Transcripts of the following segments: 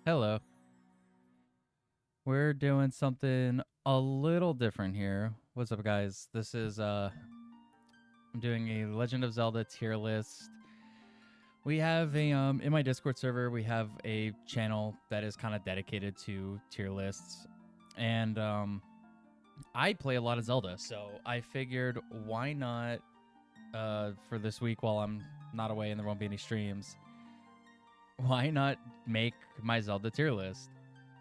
Hello. We're doing something a little different here. What's up, guys? This is I'm doing a Legend of Zelda tier list. We have a in my Discord server, we have a channel that is kind of dedicated to tier lists. And I play a lot of Zelda, so I figured why not for this week while I'm not away and there won't be any streams, why not make my Zelda tier list?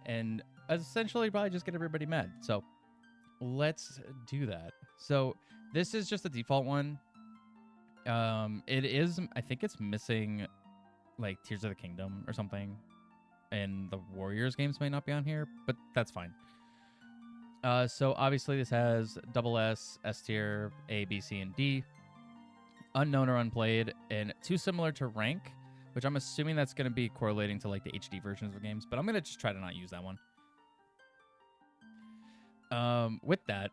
And essentially probably just get everybody mad. So let's do that. So this is just a default one. It is, I think it's missing like Tears of the Kingdom or something, and the Warriors games might not be on here, but that's fine. So obviously this has double S, S tier, A, B, C, and D, unknown or unplayed, and too similar to rank, which I'm assuming that's going to be correlating to like the HD versions of games, but I'm going to just try to not use that one. With that,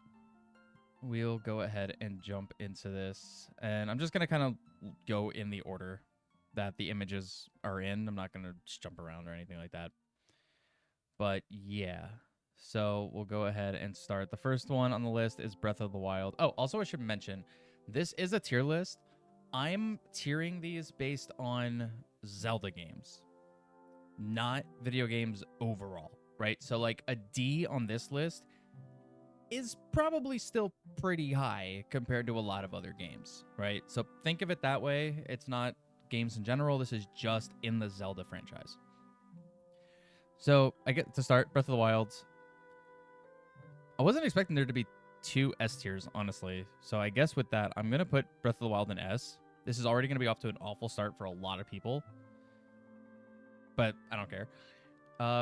we'll go ahead and jump into this. And I'm just going to kind of go in the order that the images are in. I'm not going to just jump around or anything like that. But yeah. So we'll go ahead and start. The first one on the list is Breath of the Wild. Oh, also I should mention, this is a tier list. I'm tiering these based on Zelda games, not video games overall, right? So like a D on this list is probably still pretty high compared to a lot of other games, right? So think of it that way. It's not games in general. This is just in the Zelda franchise. So I get to start Breath of the Wild. I wasn't expecting there to be two S tiers, honestly. So I guess with that, I'm going to put Breath of the Wild in S. This is already going to be off to an awful start for a lot of people, but I don't care.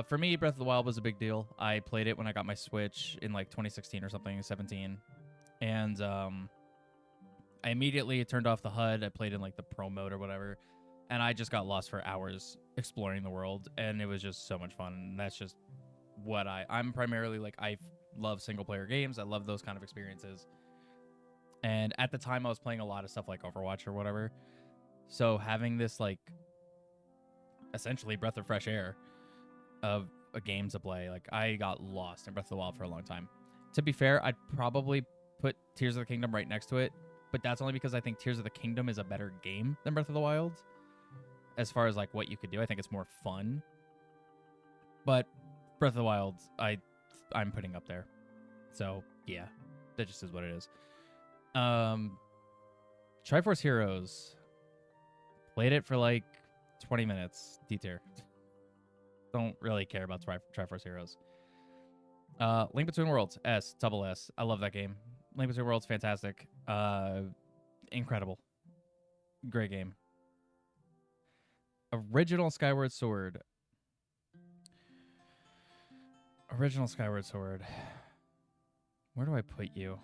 For me, Breath of the Wild was a big deal. I played it when I got my Switch in like 2016 or something, 17. And I immediately turned off the HUD. I played in like the pro mode or whatever. And I just got lost for hours exploring the world. And it was just so much fun. And that's just what I'm primarily like, I love single player games. I love those kind of experiences. And at the time, I was playing a lot of stuff like Overwatch or whatever. So having this like essentially breath of fresh air of a game to play, like I got lost in Breath of the Wild for a long time. To be fair, I'd probably put Tears of the Kingdom right next to it, but that's only because I think Tears of the Kingdom is a better game than Breath of the Wild as far as like what you could do. I think it's more fun. But Breath of the Wild, I'm putting up there. So yeah, that just is what it is. Triforce Heroes. Played it for like 20 minutes. D tier. Don't really care about Triforce Heroes. Link Between Worlds, S, double S. I love that game. Link Between Worlds, fantastic. Incredible. Great game. Original Skyward Sword. Original Skyward Sword. Where do I put you?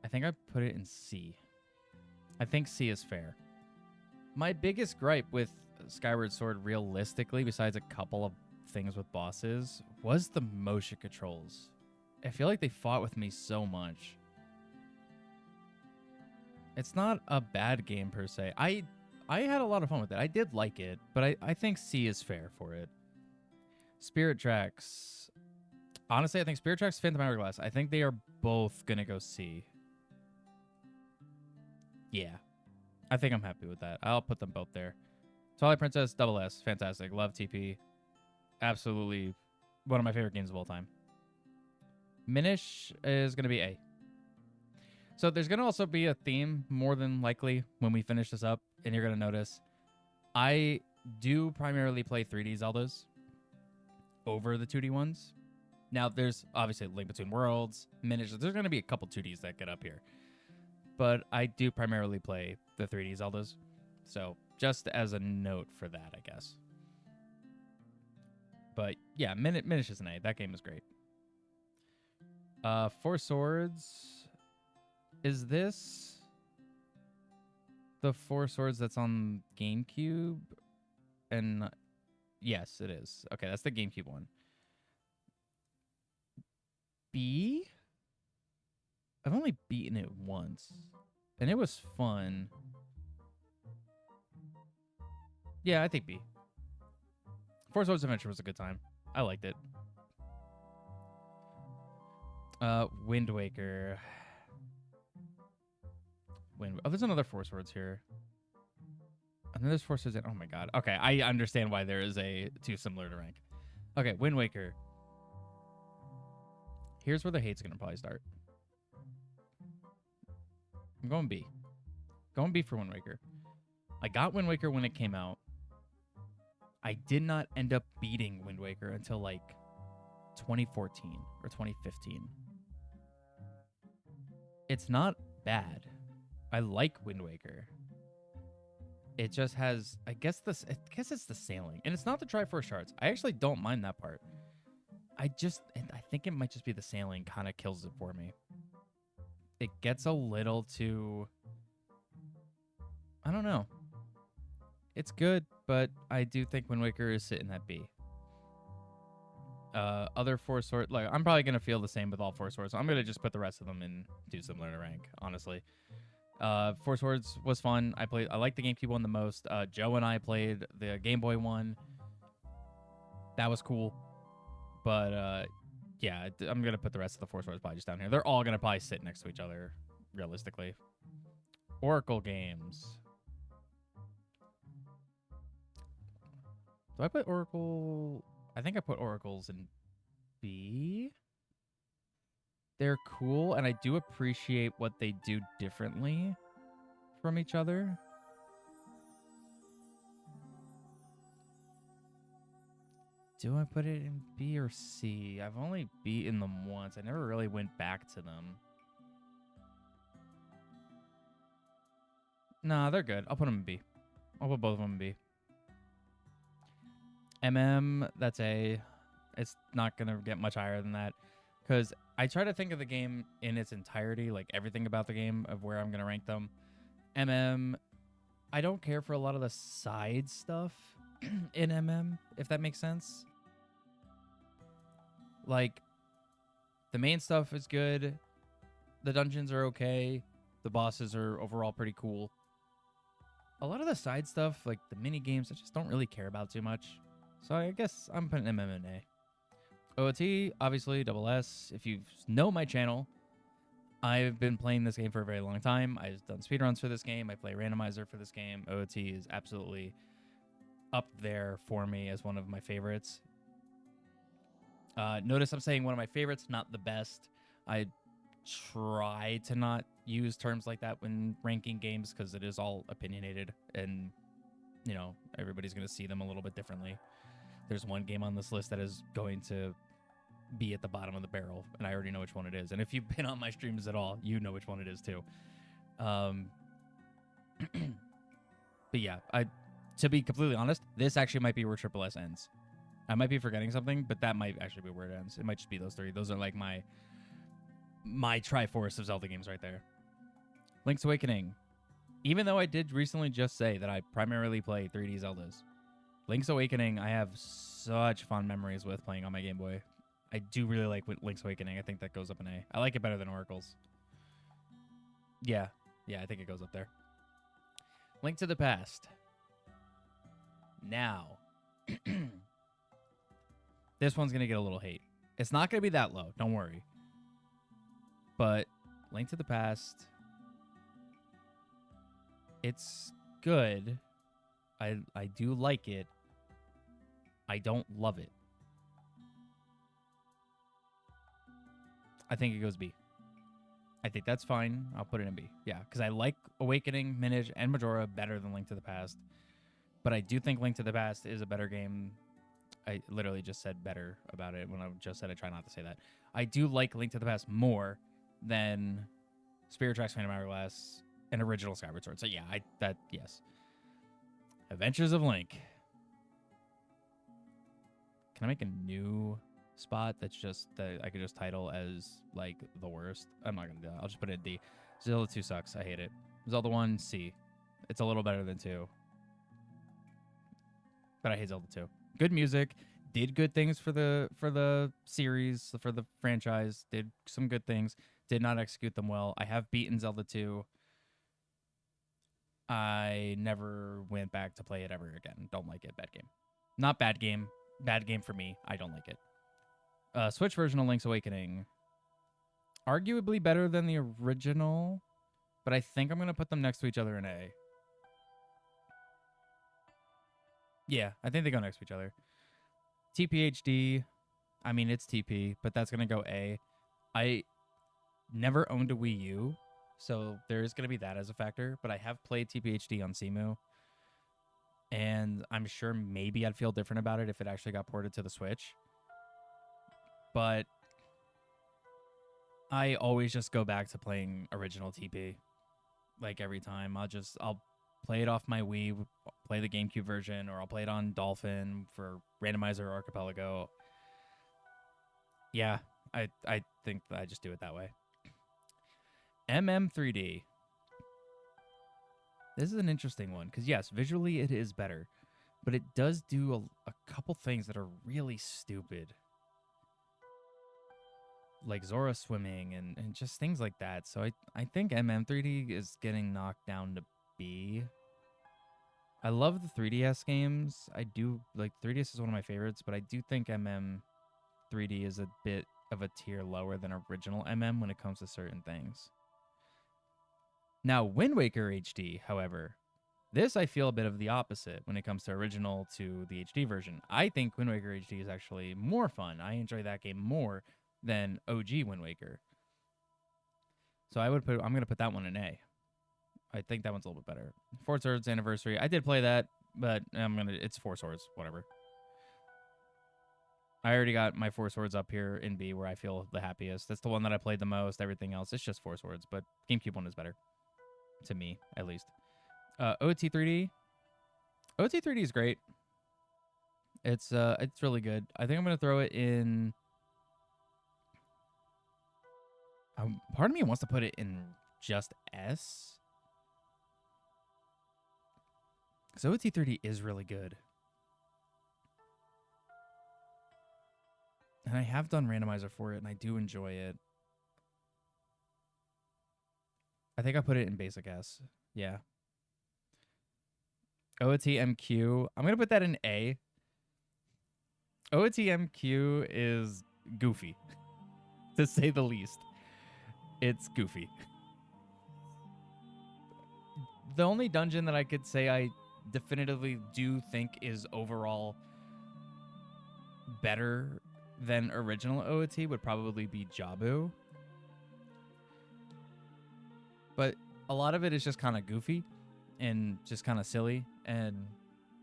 I think I put it in C. I think C is fair. My biggest gripe with Skyward Sword, realistically, besides a couple of things with bosses, was the motion controls. I feel like they fought with me so much. It's not a bad game per se. I had a lot of fun with it. I did like it, but I think C is fair for it. Spirit Tracks. Honestly, I think Spirit Tracks, Phantom Hourglass, I think they are both going to go C. Yeah. I think I'm happy with that. I'll put them both there. Twilight Princess, double S, fantastic. Love TP. Absolutely one of my favorite games of all time. Minish is going to be A. So there's going to also be a theme, more than likely, when we finish this up, and you're going to notice I do primarily play 3D Zeldas over the 2D ones. Now, there's obviously Link Between Worlds, Minish. There's going to be a couple 2Ds that get up here. But I do primarily play the 3D Zeldas. So just as a note for that, I guess. But yeah, Minish is an A. That game is great. Four Swords. Is this the Four Swords that's on GameCube? And yes, it is. Okay, that's the GameCube one. B? I've only beaten it once, and it was fun. Yeah, I think B. Four Swords Adventure was a good time. I liked it. Wind Waker. Oh, there's another Four Swords here. And then there's Four Swords. Oh my god. Okay, I understand why there is a too similar to rank. Okay, Wind Waker. Here's where the hate's gonna probably start. I'm going B. Going B for Wind Waker. I got Wind Waker when it came out. I did not end up beating Wind Waker until like 2014 or 2015. It's not bad. I like Wind Waker. It just has, I guess it's the sailing, and it's not the Triforce shards. I actually don't mind that part. I think it might just be the sailing kind of kills it for me. It gets a little too, I don't know. It's good, but I do think Wind Waker is sitting at B. Other Four Swords, like I'm probably gonna feel the same with all Four Swords. So I'm gonna just put the rest of them in too similar to rank, honestly. Four Swords was fun. I liked the GameCube one the most. Joe and I played the Game Boy one. That was cool. But yeah, I'm gonna put the rest of the Four Swords probably just down here. They're all gonna probably sit next to each other, realistically. Oracle games. Do I put Oracle? I think I put Oracles in B. They're cool, and I do appreciate what they do differently from each other. Do I put it in B or C? I've only beaten them once. I never really went back to them. Nah, they're good. I'll put them in B. I'll put both of them in B. That's A. It's not going to get much higher than that. Because I try to think of the game in its entirety, like everything about the game, of where I'm going to rank them. I don't care for a lot of the side stuff in if that makes sense. Like, the main stuff is good. The dungeons are okay. The bosses are overall pretty cool. A lot of the side stuff, like the mini games, I just don't really care about too much. So I guess I'm putting in A. OOT, obviously, double S. If you know my channel, I've been playing this game for a very long time. I've done speedruns for this game. I play randomizer for this game. OOT is absolutely up there for me as one of my favorites. Notice I'm saying one of my favorites, not the best. I try to not use terms like that when ranking games because it is all opinionated and, you know, everybody's going to see them a little bit differently. There's one game on this list that is going to be at the bottom of the barrel, and I already know which one it is. And if you've been on my streams at all, you know which one it is too. But yeah, to be completely honest, this actually might be where Triple S ends. I might be forgetting something, but that might actually be where it ends. It might just be those three. Those are like my Triforce of Zelda games right there. Link's Awakening. Even though I did recently just say that I primarily play 3D Zeldas, Link's Awakening, I have such fond memories with playing on my Game Boy. I do really like Link's Awakening. I think that goes up in A. I like it better than Oracle's. Yeah, I think it goes up there. Link to the Past. Now, this one's going to get a little hate. It's not going to be that low. Don't worry. But Link to the Past, it's good. I do like it. I don't love it. I think it goes B. I think that's fine. I'll put it in B. Yeah, because I like Awakening, Minage, and Majora better than Link to the Past. But I do think Link to the Past is a better game. I literally just said better about it when I just said I try not to say that. I do like Link to the Past more than Spirit Tracks, Phantom Hourglass, and original Skyward Sword. So yeah, yes. Adventures of Link. Can I make a new spot that I could just title as like the worst? I'm not gonna do that. I'll just put it in D. Zelda 2 sucks. I hate it. Zelda 1 C. It's a little better than 2, but I hate Zelda 2. Good music. Did good things for the series, for the franchise. Did some good things. Did not execute them well. I have beaten Zelda 2. I never went back to play it ever again. Don't like it. Bad game. Not bad game. Bad game for me. I don't like it. Switch version of Link's Awakening. Arguably better than the original, but I think I'm going to put them next to each other in A. Yeah, I think they go next to each other. TPHD, I mean, it's TP, but that's going to go A. I never owned a Wii U, so there is going to be that as a factor, but I have played TPHD on Cemu, and I'm sure maybe I'd feel different about it if it actually got ported to the Switch. But I always just go back to playing original TP. Like every time, I'll play it off my Wii, play the GameCube version, or I'll play it on Dolphin for Randomizer or Archipelago. Yeah, I think I just do it that way. MM3D. This is an interesting one because yes, visually it is better, but it does do a couple things that are really stupid. Like Zora swimming and just things like that. So I think MM3D is getting knocked down to B. I love the 3DS games. I do, like, 3DS is one of my favorites, but I do think MM3D is a bit of a tier lower than original MM when it comes to certain things. Now, Wind Waker HD, however, this I feel a bit of the opposite when it comes to original to the HD version. I think Wind Waker HD is actually more fun. I enjoy that game more than OG Wind Waker. So I'm going to put that one in A. I think that one's a little bit better. Four Swords Anniversary. I did play that, but it's Four Swords, whatever. I already got my Four Swords up here in B where I feel the happiest. That's the one that I played the most. Everything else, it's just Four Swords, but GameCube one is better. To me, at least. OT3D. OT3D is great. It's really good. I think I'm going to throw it in... part of me wants to put it in just S. Because OT3D is really good. And I have done randomizer for it, and I do enjoy it. I think I put it in basic S. Yeah. OTMQ. I'm going to put that in A. OTMQ is goofy, to say the least. It's goofy. The only dungeon that I could say I definitively do think is overall better than original OOT would probably be Jabu. But a lot of it is just kind of goofy and just kind of silly. And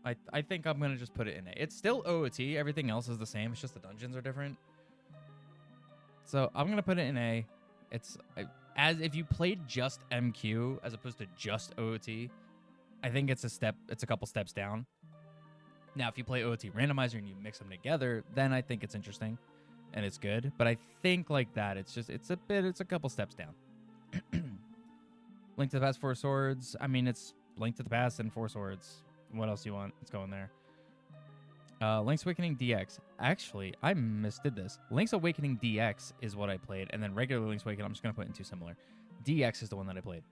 I think I'm going to just put it in A. It's still OOT. Everything else is the same. It's just the dungeons are different. So I'm going to put it in A. It's as if you played just MQ as opposed to just OOT, I think it's a couple steps down. Now, if you play OOT Randomizer and you mix them together, then I think it's interesting and it's good. But I think like that, it's a couple steps down. Link to the Past, Four Swords. I mean, it's Link to the Past and Four Swords. What else do you want? Let's go in there. Link's Awakening DX. Actually, I misdid this. Link's Awakening DX is what I played, and then regular Link's Awakening, I'm just going to put in two similar. DX is the one that I played.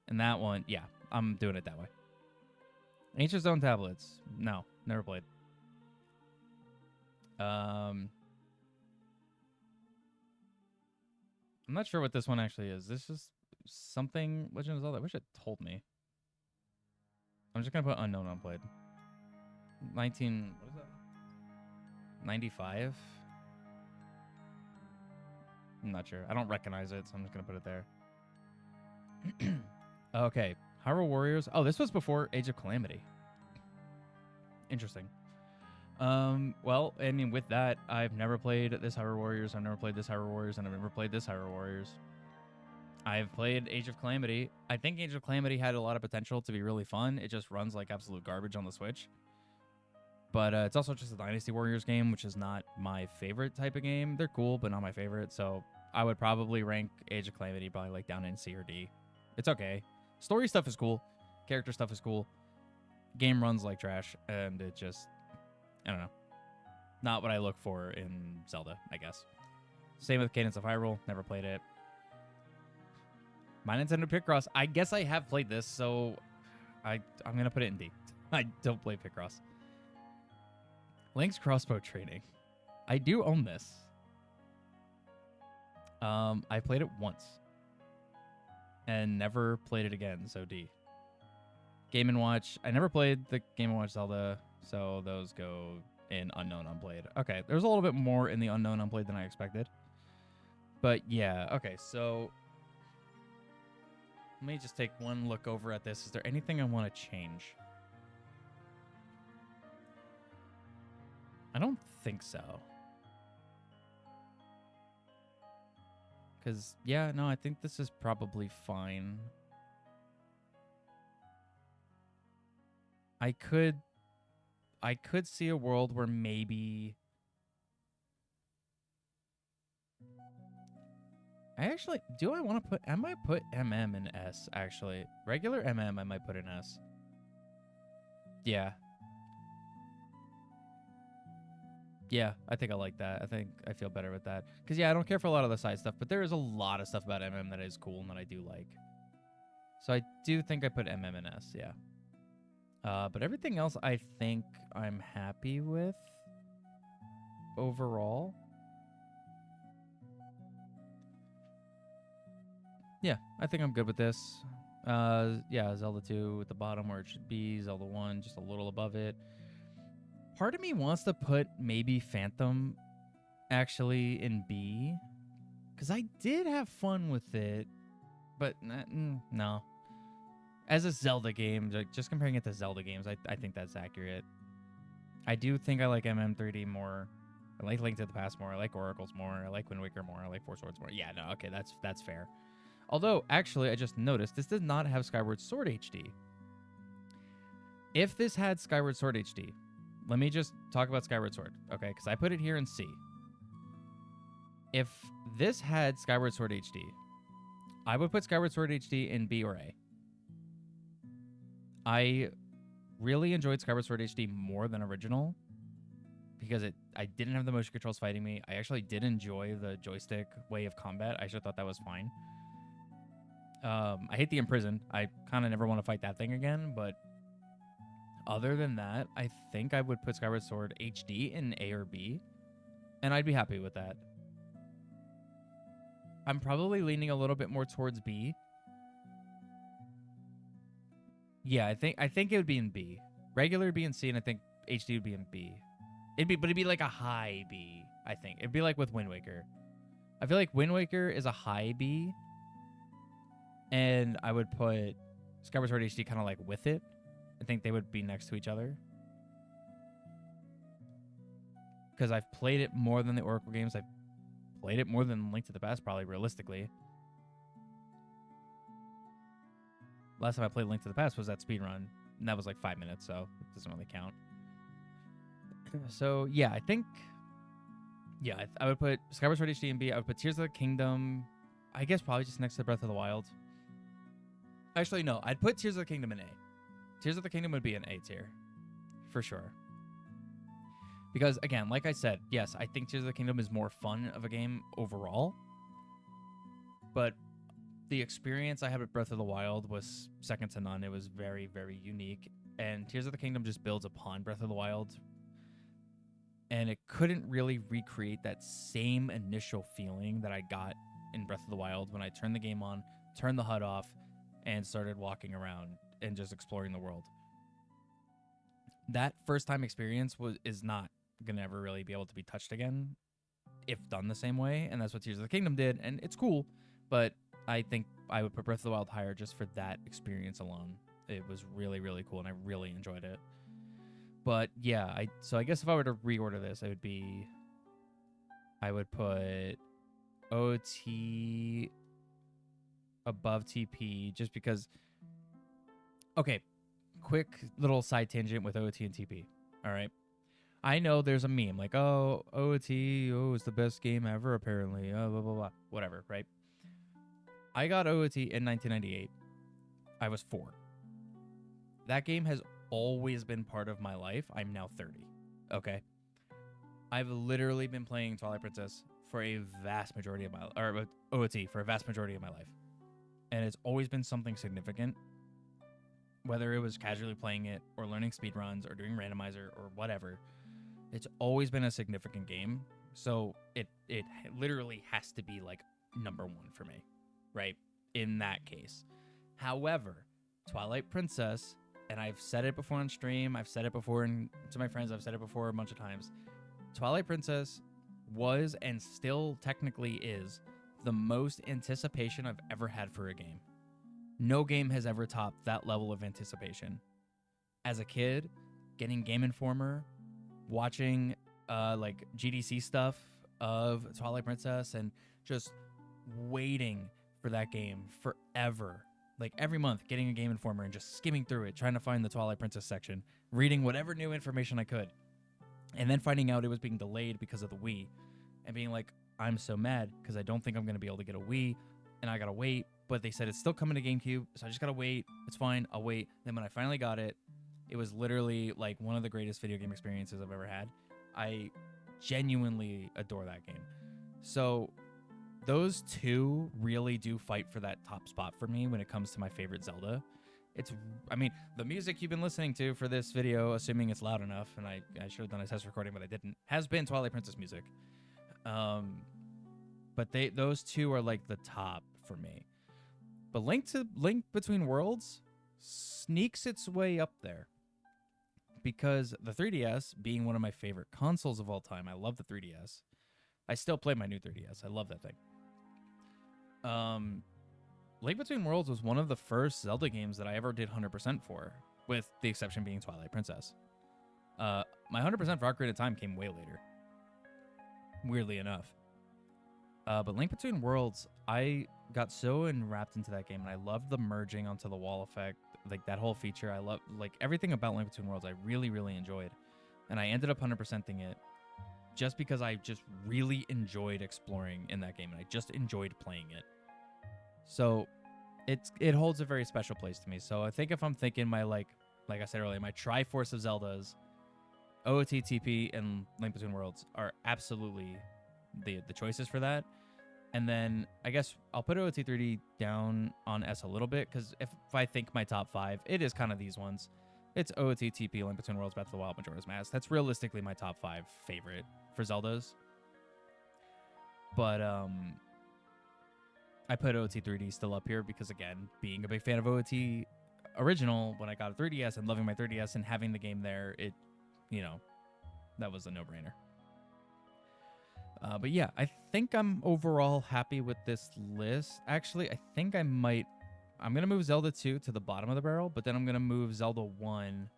And that one, yeah, I'm doing it that way. Ancient Zone Tablets. No, never played. I'm not sure what this one actually is. This is something Legend of Zelda. I wish it told me. I'm just going to put unknown unplayed. 95? I'm not sure. I don't recognize it, so I'm just going to put it there. Okay. Hyrule Warriors. Oh, this was before Age of Calamity. Interesting. Well, I mean, with that, I've never played this Hyrule Warriors. I've never played this Hyrule Warriors, and I've never played this Hyrule Warriors. I've played Age of Calamity. I think Age of Calamity had a lot of potential to be really fun. It just runs like absolute garbage on the Switch. But it's also just a Dynasty Warriors game, which is not my favorite type of game. They're cool, but not my favorite. So I would probably rank Age of Calamity probably like down in C or D. It's okay. Story stuff is cool. Character stuff is cool. Game runs like trash, and it just, I don't know. Not what I look for in Zelda, I guess. Same with Cadence of Hyrule. Never played it. My Nintendo Picross. I guess I have played this, so I'm going to put it in D. I don't play Picross. Link's crossbow training. I do own this. I played it once and never played it again. So D. Game & Watch. I never played the Game & Watch Zelda, so those go in unknown unplayed. Okay, there's a little bit more in the unknown unplayed than I expected. But yeah, okay, so let me just take one look over at this. Is there anything I want to change? I don't think so. Because, yeah, no, I think this is probably fine. I could see a world where maybe I might put MM in S, actually. Regular MM I might put in S. Yeah. Yeah, I think I like that. I think I feel better with that. Because, yeah, I don't care for a lot of the side stuff, but there is a lot of stuff about MM that is cool and that I do like. So I do think I put MM in S, yeah. But everything else I think I'm happy with overall. Yeah, I think I'm good with this. Yeah, Zelda 2 at the bottom where it should be. Zelda 1 just a little above it. Part of me wants to put maybe Phantom actually in B. Because I did have fun with it. But no. As a Zelda game, like just comparing it to Zelda games, I think that's accurate. I do think I like MM3D more. I like Link to the Past more. I like Oracles more. I like Wind Waker more. I like Four Swords more. Yeah, no, okay, that's fair. Although, actually, I just noticed this does not have Skyward Sword HD. If this had Skyward Sword HD, let me just talk about Skyward Sword, okay? Because I put it here in C. If this had Skyward Sword HD, I would put Skyward Sword HD in B or A. I really enjoyed Skyward Sword HD more than original because I didn't have the motion controls fighting me. I actually did enjoy the joystick way of combat. I actually thought that was fine. I hate the Imprisoned. I kind of never want to fight that thing again, but other than that, I think I would put Skyward Sword HD in A or B, and I'd be happy with that. I'm probably leaning a little bit more towards B. Yeah, I think it would be in B. Regular would be in C, and I think HD would be in B. It'd be like a high B, I think. It'd be like with Wind Waker. I feel like Wind Waker is a high B, and I would put Skyward Sword HD kind of like with it. I think they would be next to each other. Because I've played it more than the Oracle games. I've played it more than Link to the Past, probably, realistically. Last time I played Link to the Past was that speedrun, and that was like 5 minutes, so it doesn't really count. So, yeah, I think... Yeah, I would put Skyward Sword HD in B. I would put Tears of the Kingdom, I guess probably just next to Breath of the Wild. Actually, no. I'd put Tears of the Kingdom in A. Tears of the Kingdom would be an A tier. For sure. Because, again, like I said, yes, I think Tears of the Kingdom is more fun of a game overall. But the experience I had with Breath of the Wild was second to none. It was very, very unique. And Tears of the Kingdom just builds upon Breath of the Wild. And it couldn't really recreate that same initial feeling that I got in Breath of the Wild when I turned the game on, turned the HUD off, and started walking around and just exploring the world. That first-time experience is not going to ever really be able to be touched again if done the same way, and that's what Tears of the Kingdom did, and it's cool, but I think I would put Breath of the Wild higher just for that experience alone. It was really, really cool, and I really enjoyed it. But yeah, so I guess if I were to reorder this, I would put OT above TP just because. Okay, quick little side tangent with OT and TP. All right, I know there's a meme like, oh, OT, it's the best game ever apparently. Blah blah blah, whatever. Right? I got OT in 1998. I was 4. That game has always been part of my life. I'm now 30. Okay. I've literally been playing Twilight Princess for a vast majority of my or OT for a vast majority of my life. And it's always been something significant. Whether it was casually playing it or learning speedruns or doing randomizer or whatever. It's always been a significant game, so it literally has to be like number one for me, right? In that case. However, Twilight Princess, and I've said it before on stream, I've said it before to my friends, I've said it before a bunch of times. Twilight Princess was and still technically is the most anticipation I've ever had for a game. No game has ever topped that level of anticipation. As a kid, getting Game Informer, watching like GDC stuff of Twilight Princess, and just waiting for that game forever. Like every month, getting a Game Informer and just skimming through it, trying to find the Twilight Princess section, reading whatever new information I could, and then finding out it was being delayed because of the Wii, and being like, I'm so mad because I don't think I'm going to be able to get a Wii, and I got to wait, but they said it's still coming to GameCube, so I just got to wait. It's fine. I'll wait. Then when I finally got it, it was literally like one of the greatest video game experiences I've ever had. I genuinely adore that game. So those two really do fight for that top spot for me when it comes to my favorite Zelda. I mean, the music you've been listening to for this video, assuming it's loud enough, and I should have done a test recording, but I didn't, has been Twilight Princess music. But those two are like the top for me. But Link Between Worlds sneaks its way up there. Because the 3DS, being one of my favorite consoles of all time, I love the 3DS. I still play my new 3DS. I love that thing. Link Between Worlds was one of the first Zelda games that I ever did 100% for, with the exception being Twilight Princess. My 100% for Ocarina of Time came way later, weirdly enough. But Link Between Worlds, I got so enwrapped into that game, and I loved the merging onto the wall effect, like that whole feature. I love like everything about Link Between Worlds. I really, really enjoyed, and I ended up 100%ing it just because I just really enjoyed exploring in that game, and I just enjoyed playing it. So it holds a very special place to me. So I think if I'm thinking my like I said earlier, my Triforce of Zeldas, OOTTP and Link Between Worlds are absolutely the choices for that. And then I guess I'll put OOT3D down on S a little bit, because if I think my top 5, it is kind of these ones. It's OOTTP, Link Between Worlds, Breath of the Wild, Majora's Mask. That's realistically my top 5 favorite for Zeldas. But I put OOT3D still up here because, again, being a big fan of OOT original when I got a 3DS and loving my 3DS and having the game there, that was a no-brainer. But yeah, I think I'm overall happy with this list. Actually, I think I'm going to move Zelda 2 to the bottom of the barrel, but then I'm going to move Zelda 1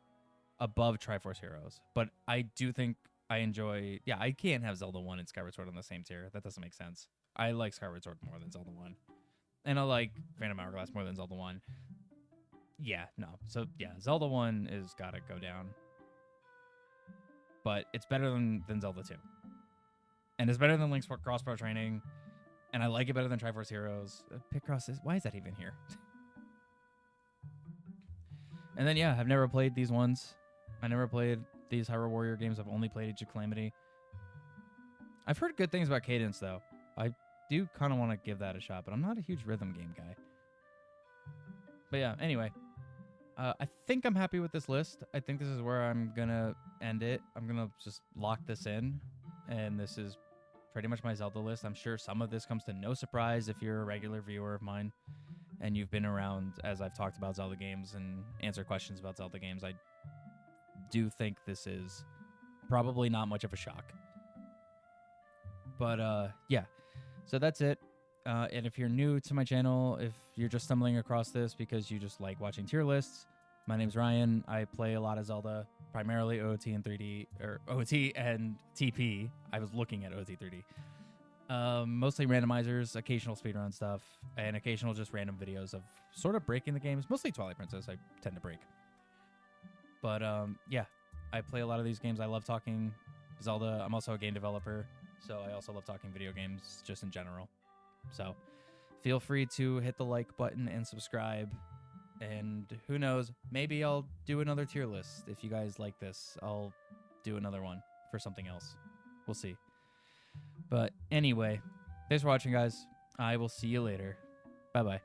above Triforce Heroes. But I do think I enjoy... Yeah, I can't have Zelda 1 and Skyward Sword on the same tier. That doesn't make sense. I like Skyward Sword more than Zelda 1. And I like Phantom Hourglass more than Zelda 1. Yeah, no. So, yeah, Zelda 1 is got to go down. But it's better than Zelda 2. And it's better than Link's Cross Pro Training. And I like it better than Triforce Heroes. Picross is... Why is that even here? And then, yeah, I've never played these ones. I never played these Hyrule Warrior games. I've only played Age of Calamity. I've heard good things about Cadence, though. I do kind of want to give that a shot, but I'm not a huge rhythm game guy. But yeah, anyway. I think I'm happy with this list. I think this is where I'm going to end it. I'm going to just lock this in. And this is pretty much my Zelda list. I'm sure some of this comes to no surprise if you're a regular viewer of mine and you've been around as I've talked about Zelda games and answered questions about Zelda games. I do think this is probably not much of a shock. But yeah, so that's it. And if you're new to my channel, if you're just stumbling across this because you just like watching tier lists, my name's Ryan. I play a lot of Zelda, primarily OOT and 3D, or OOT and TP. I was looking at OOT 3D. Mostly randomizers, occasional speedrun stuff, and occasional just random videos of sort of breaking the games. Mostly Twilight Princess I tend to break. But yeah, I play a lot of these games. I love talking Zelda. I'm also a game developer, so I also love talking video games just in general. So feel free to hit the like button and subscribe. And who knows, maybe I'll do another tier list. If you guys like this, I'll do another one for something else. We'll see. But anyway, thanks for watching, guys. I will see you later. Bye-bye.